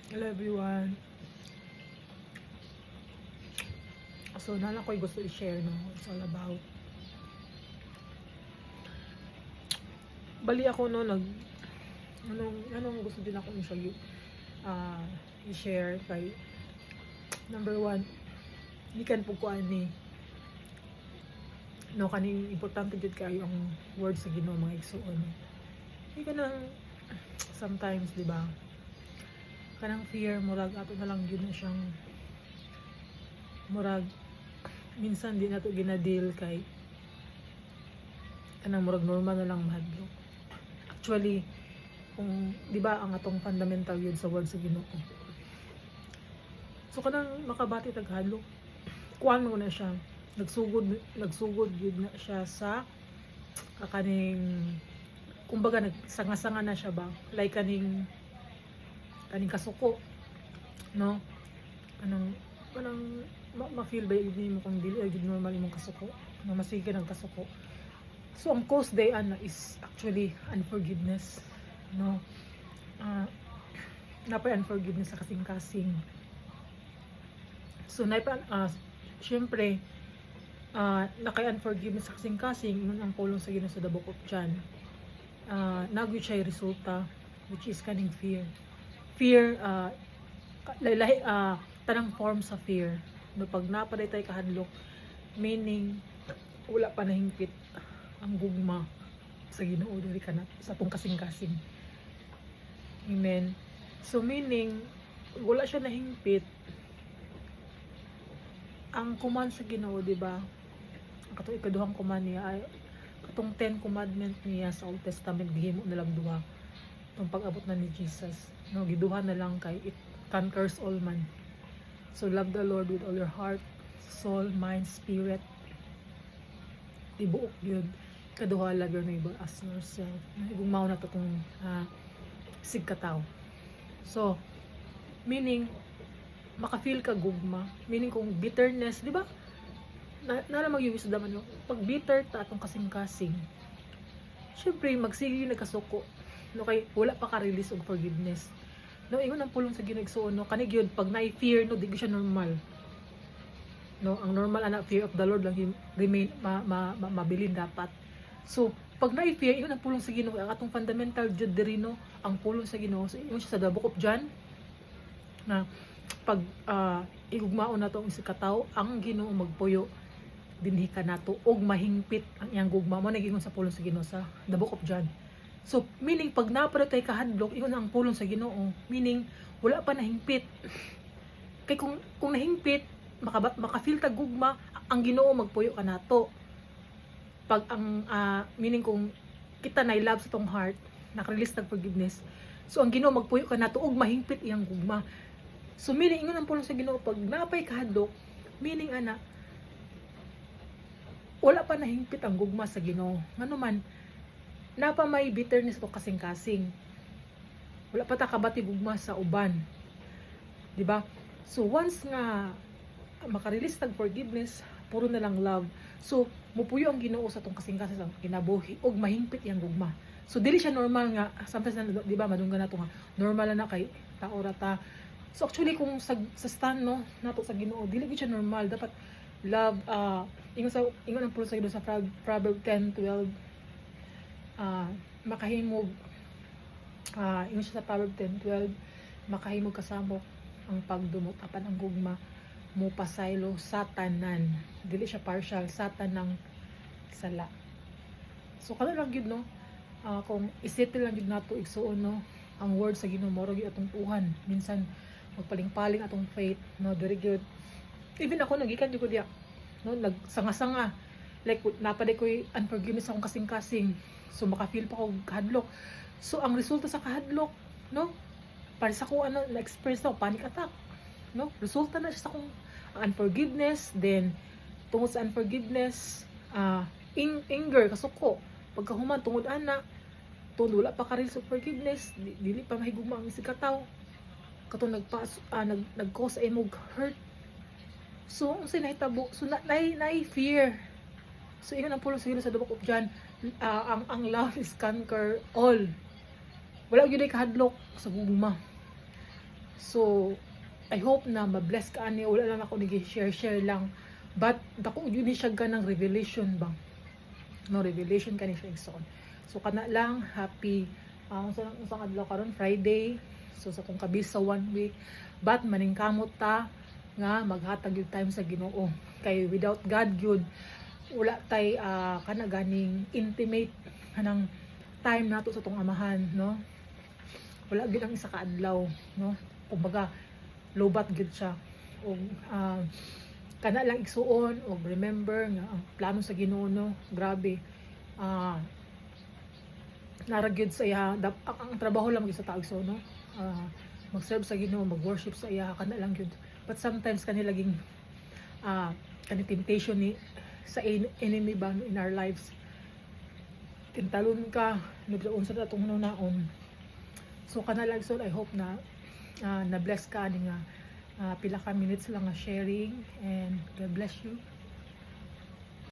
Hello everyone. So, nala ko gusto i-share, no? It's all about. Bali ako, no, anong gusto din ako uh, i-share kay number one, ikan po ko ani, no, kaning importante jud kayo ang words sa Ginoo mga igsoon. Hindi ka nang, sometimes, di ba, kanang fear, murag, ato na lang yun na siyang, murag, minsan di na to ginadil kay, kanang murag normal na lang mahadlok. Actually, kung, di ba, ang atong fundamental yun sa word sa Ginoo. So, kanang makabati taghadlok, kuan mo na siya, nagsugod yun na siya sa kaning, kumbaga nagsanga-sanga na siya ba, like kaning kasuko, no, anong ma-feel ba yun mo kung dili ay normal imong kasuko, na masige ng kasuko. So ang cause day ana is actually unforgiveness, no. Napay unforgiveness sa kasing-kasing. So syempre nakay unforgiveness sa kasing-kasing, yun ang pulong sa Ginoo sa the book of John. Nagwi siya resulta, which is kaning fear, tanang form sa fear, no, pag napaday tayo kahadlok, meaning wala pa nahingpit ang gugma sa Ginoo diri kana sa atong kasing-kasing. Amen. So meaning wala siya nahingpit ang command sa Ginoo, di ba? Kato ikaduhang command niya ay katong 10 commandment niya sa Old Testament, gihimo na lang duha itong pag-abot na ni Jesus, no, giduha na lang kay it conquers all man. So love the Lord with all your heart, soul, mind, spirit. Tibuok yun. Kaduha, love your neighbor as yourself. Igugmaw na to kung sigkataw. So meaning maka-feel ka gugma, meaning kung bitterness, di ba? Nala mag-use daman no? Pag bitter ta atong kasing-kasing, syempre magsige yung nagkasuko, no, kay wala pa ka-release og forgiveness, no. Ingon ang pulong sa ginagsuon, no, kanig yun pag na-fear, no, di siya normal, no. Ang normal ana fear of the Lord lang yung remain mabilin dapat. So pag na-fear, ingon ang pulong sa Ginoo, ang atong fundamental jud diri, no, ang pulong sa Ginoo. So ingon siya sa the book of John na pag igugmaon nato ang sikataw, ang Ginoo magpuyo dinhi ka nato og mahingpit ang iyang gugma mo, nagingon sa pulong sa Ginoo sa the book of John. So meaning pag napara tay kahadlok, ingon ang pulong sa Ginoo, meaning wala pa nahingpit. Kay kung nahingpit, maka-feel ta gugma, ang Ginoo magpuyo ka nato. Pag ang meaning kung kita na love sa tong heart, naka-release tag forgiveness, so ang Ginoo magpuyo ka nato og mahingpit iyang gugma. So meaning ingon ang pulong sa Ginoo, pag napay kahadlok, meaning ana wala pa nahingpit ang gugma sa Ginoo. Ngano man napa may bitterness to kasing-kasing, wala pa ta kabati gugma sa uban, di ba? So once nga maka-release tag forgiveness, puro na lang love. So mupuyo ang Ginoo sa tong kasing-kasing sa kinabuhi og mahingpit iyang gugma. So dili siya normal nga sometimes, di ba, madunggan nato nga normal na kay tao ra ta. So actually kung sa stand, no, nato sa Ginoo, dili gid siya normal. Dapat love, ingon ang pulong sa Ginoo sa Proverbs 10:12, makahimog, ingon siya sa Proverbs 10:12, makahimog kasamok ang pagdumot apan ang gugma mo pasaylo sa tanan. Dili siya partial, sa tanang sala. So kana lang gyud, no, kung isettle lang gyud nato igsuon, no, ang word sa Ginoo moro gyud atong tuhan. Minsan magpaling-paling atong faith, no, very good. Even ako nagikan di ko diya, no, nagsanga-sanga, like napaday ko'y unforgiveness akong kasing-kasing, so maka-feel pa ko kahadlok. So ang resulta sa kahadlok, no, para sa ko na-experience ako panic attack, no, resulta na siya sa akong unforgiveness. Then tungod sa unforgiveness, anger, kasuko, pagkahuman tungod ana, tungod wala pa ka-release of forgiveness, dili pa mahigugma ang sikataw, katong nag-cause emog hurt. So ang sinahitabo, so na-fear. So ingon ang pulong sa Ginoo sa the book of John, ang love is conquer all. Wala gyud ay kahadlok sa gugma. So I hope na ma-bless ka ani, wala lang ako nag-share lang, but dako yun ni siya ganang revelation bang, no, revelation kani siya igsoon. So kana lang, happy sa adlaw karon Friday, so sa kung kabis sa 1 week, but maningkamot ta nga maghatag yung time sa Ginoo, kay without God gyud wala tay kana ganing intimate kanang time nato sa tong amahan, no, wala gyud ang isa ka adlaw, no, kumbaga lobat gyud siya. O kana lang igsuon o remember nga ang plano sa Ginoo, no, grabe, nara gyud sa iya ang trabaho lang gyud sa tao, so no, mag-serve sa Ginoo, mag-worship sa iya, kana lang gyud. But sometimes kani laging kani temptation ni sa enemy ba in our lives, tintalon ka nagdaon sa atong nunaon. So kana lang, so I hope na na bless ka ani nga pila ka minutes lang nga sharing, and God bless you.